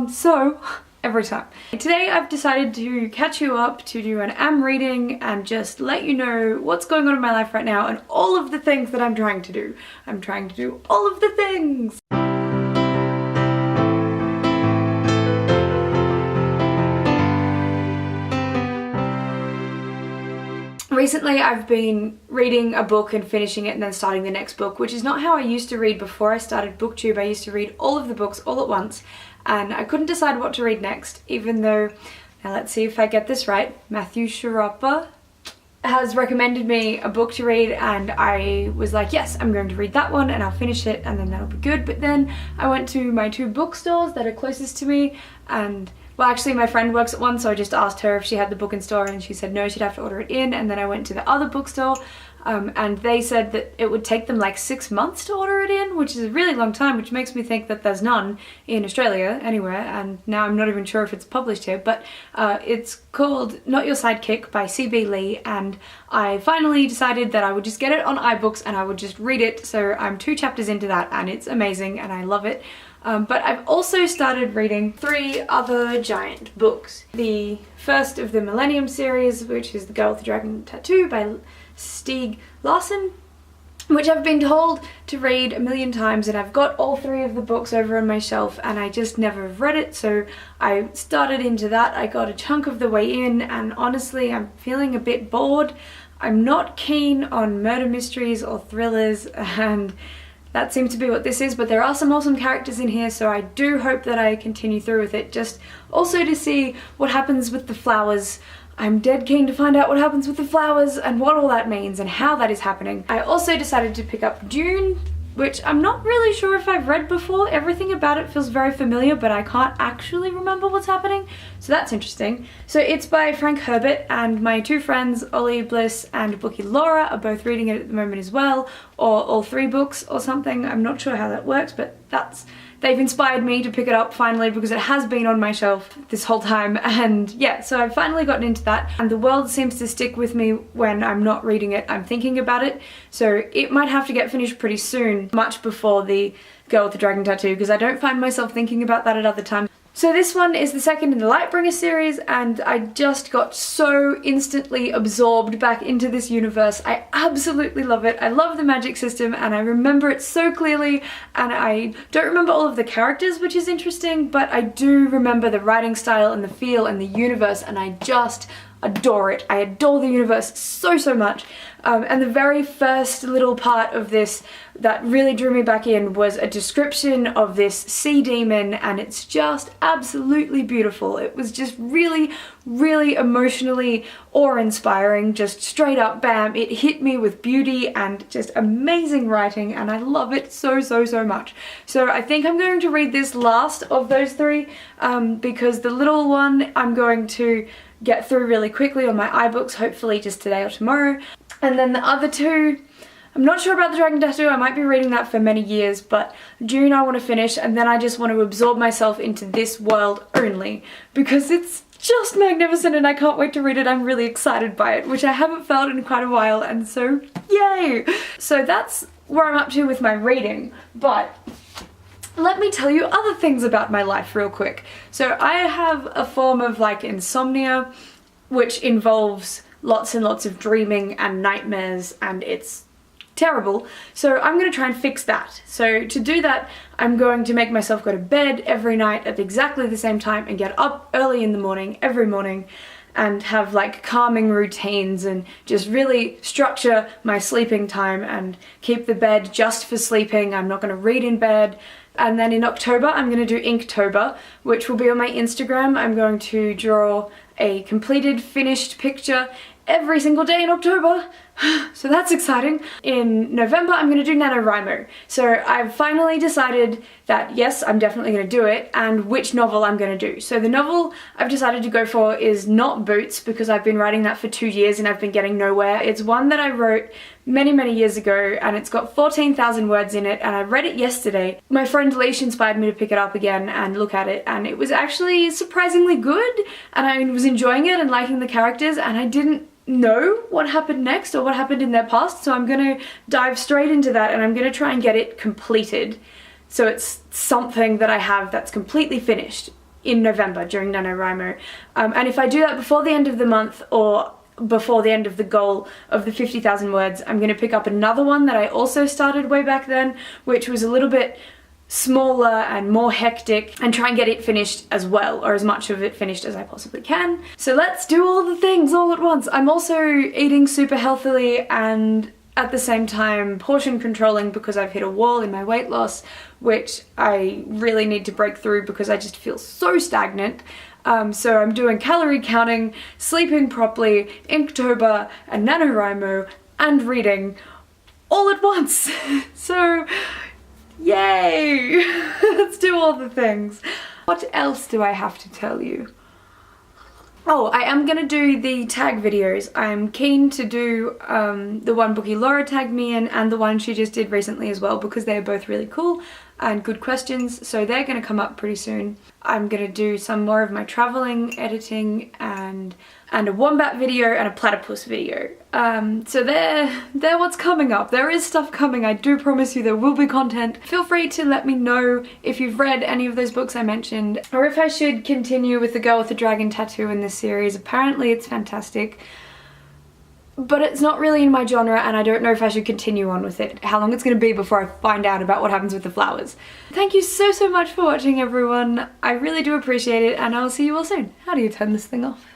So every time. Today I've decided to catch you up, to do an am reading and just let you know what's going on in my life right now and all of the things that I'm trying to do. I'm trying to do all of the things! Recently I've been reading a book and finishing it and then starting the next book, which is not how I used to read before I started BookTube. I used to read all of the books all at once and I couldn't decide what to read next, even though, now let's see if I get this right, Matthew Sharapa has recommended me a book to read and I was like, yes, I'm going to read that one and I'll finish it and then that'll be good. But then I went to my two bookstores that are closest to me and well, actually my friend works at one, so I just asked her if she had the book in store and she said no, she'd have to order it in. And then I went to the other bookstore and they said that it would take them like 6 months to order it in, which is a really long time, which makes me think that there's none in Australia anywhere. And now I'm not even sure if it's published here, but it's called Not Your Sidekick by C.B. Lee, and I finally decided that I would just get it on iBooks and I would just read it. So I'm 2 chapters into that and it's amazing and I love it. But I've also started reading 3 other giant books. The first of the Millennium series, which is The Girl with the Dragon Tattoo by Stieg Larsson, which I've been told to read a million times, and I've got all 3 of the books over on my shelf and I just never have read it, so I started into that. I got a chunk of the way in and honestly I'm feeling a bit bored. I'm not keen on murder mysteries or thrillers and that seems to be what this is, but there are some awesome characters in here, so I do hope that I continue through with it, just also to see what happens with the flowers. I'm dead keen to find out what happens with the flowers and what all that means and how that is happening. I also decided to pick up Dune, which I'm not really sure if I've read before. Everything about it feels very familiar, but I can't actually remember what's happening, so that's interesting. So it's by Frank Herbert, and my 2 friends, Ollie Bliss and Bookie Laura, are both reading it at the moment as well, or all 3 books or something. I'm not sure how that works, but they've inspired me to pick it up finally because it has been on my shelf this whole time, and yeah, so I've finally gotten into that and the world seems to stick with me when I'm not reading it, I'm thinking about it, so it might have to get finished pretty soon, much before The Girl with the Dragon Tattoo, because I don't find myself thinking about that at other times. So this one is the second in the Lightbringer series and I just got so instantly absorbed back into this universe. I absolutely love it. I love the magic system and I remember it so clearly, and I don't remember all of the characters, which is interesting, but I do remember the writing style and the feel and the universe, and I just adore it. I adore the universe so much. And the very first little part of this that really drew me back in was a description of this sea demon, and it's just absolutely beautiful. It was just really emotionally awe-inspiring, just straight up bam, it hit me with beauty and just amazing writing, and I love it so much. So I think I'm going to read this last of those 3 because the little one I'm going to get through really quickly on my iBooks, hopefully just today or tomorrow. And then the other 2, I'm not sure about the Dragon Tattoo, I might be reading that for many years, but Dune I want to finish, and then I just want to absorb myself into this world only because it's just magnificent and I can't wait to read it. I'm really excited by it, which I haven't felt in quite a while, and so yay! So that's where I'm up to with my reading, but let me tell you other things about my life real quick. So I have a form of like insomnia, which involves lots and lots of dreaming and nightmares, and it's terrible. So I'm going to try and fix that. So to do that, I'm going to make myself go to bed every night at exactly the same time and get up early in the morning, every morning, and have like calming routines and just really structure my sleeping time and keep the bed just for sleeping. I'm not going to read in bed. And then in October, I'm going to do Inktober, which will be on my Instagram. I'm going to draw a completed, finished picture every single day in October, so that's exciting. In November, I'm going to do NaNoWriMo. So I've finally decided that yes, I'm definitely going to do it, and which novel I'm going to do. So the novel I've decided to go for is not Boots, because I've been writing that for 2 years and I've been getting nowhere. It's one that I wrote many years ago, and it's got 14,000 words in it, and I read it yesterday. My friend Leash inspired me to pick it up again and look at it, and it was actually surprisingly good, and I was enjoying it and liking the characters, and I didn't know what happened next or what happened in their past, so I'm gonna dive straight into that and I'm gonna try and get it completed. So it's something that I have that's completely finished in November during NaNoWriMo. And if I do that before the end of the month or before the end of the goal of the 50,000 words, I'm going to pick up another one that I also started way back then, which was a little bit smaller and more hectic, and try and get it finished as well, or as much of it finished as I possibly can. So let's do all the things all at once. I'm also eating super healthily and at the same time portion controlling because I've hit a wall in my weight loss, which I really need to break through because I just feel so stagnant. So I'm doing calorie counting, sleeping properly, Inktober, and NaNoWriMo, and reading all at once. So, yay! Let's do all the things. What else do I have to tell you? Oh, I am gonna do the tag videos. I'm keen to do the one Bookie Laura tagged me in and the one she just did recently as well, because they're both really cool and good questions, so they're gonna come up pretty soon. I'm gonna do some more of my traveling, editing, and a wombat video and a platypus video. So they're what's coming up. There is stuff coming, I do promise you there will be content. Feel free to let me know if you've read any of those books I mentioned, or if I should continue with The Girl with the Dragon Tattoo in this series. Apparently it's fantastic, but it's not really in my genre and I don't know if I should continue on with it. How long it's gonna be before I find out about what happens with the flowers. Thank you so much for watching, everyone. I really do appreciate it, and I'll see you all soon. How do you turn this thing off?